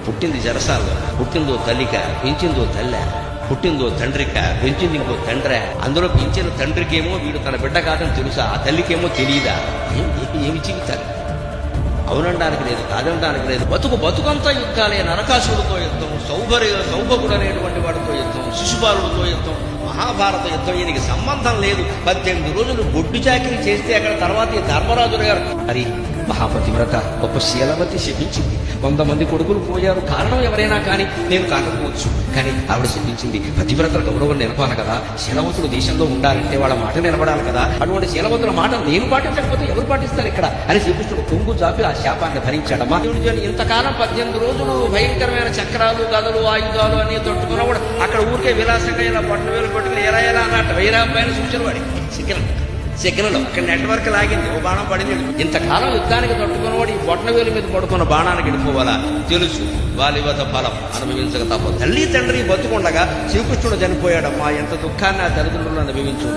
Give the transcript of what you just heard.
పుట్టింది చెరసాల్లో, పుట్టిందో తల్లిక, పెంచిందో తల్లె, పుట్టిందో తండ్రిక, పెంచింది ఇంకో తండ్రి. అందులో పెంచిన తండ్రికేమో వీడు తన బిడ్డ కాదని తెలుసా, ఆ తల్లికేమో తెలియదా? ఏమి జీవితాలు? అవునడానికి లేదు, కాదనడానికి లేదు. బతుకంతా యుద్ధాలే. నరకాసుడితో యుద్ధం, సౌభగుడు అనేటువంటి వాడితో యుద్ధం, శిశుపాలుడితో యుద్ధం, మహాభారత యుద్ధం. ఈయనకి సంబంధం లేదు. 18 రోజులు బొడ్డు చాకిరీ చేస్తే అక్కడ తర్వాత ఈ ధర్మరాజులు గారు మరి మహాపతివ్రత గొప్ప శీలవతి శపించింది. 100 మంది కొడుకులు పోయారు. కారణం ఎవరైనా కానీ నేను కాకపోవచ్చు, కానీ ఆవిడ శపించింది. పతివ్రతల గౌరవం నిలపాలి కదా. శీలవతులు దేశంలో ఉండాలంటే వాళ్ళ మాట నిలబడాలి కదా. అటువంటి శీలవతుల మాట నేను పాటించకపోతే ఎవరు పాటిస్తారు ఇక్కడ అని శ్రీకృష్ణుడు కొంగు చాపి ఆ శాపాన్ని భరించాడమ్మా. ఇంతకాలం 18 రోజులు భయంకరమైన చక్రాలు, గదలు, ఆయుధాలు అన్ని తట్టుకున్నవాడు అక్కడ ఊరికే విలాసంగా ఇలా బొట్ట వేలు పట్టుకుని ఎలా అన్నట్టు వైరాబ్బాయిని సూచన వాడి సిగ్నల్ అక్కడ నెట్వర్క్ లాగింది. ఓ బాణం పడింది. ఇంతకాలం యుద్ధానికి తట్టుకున్నవాడు ఈ బొట్టన వేలు మీద పడుకున్న బాణానికి వెళ్ళిపోవాలా? తెలుసు. వాలివత ఫలం అనుభవించక తప్ప. తల్లి తండ్రి బతుకుండగా శ్రీకృష్ణుడు చనిపోయాడమ్మా. ఎంత దుఃఖాన్ని ఆ తల్లిదండ్రులు అనుభవించు.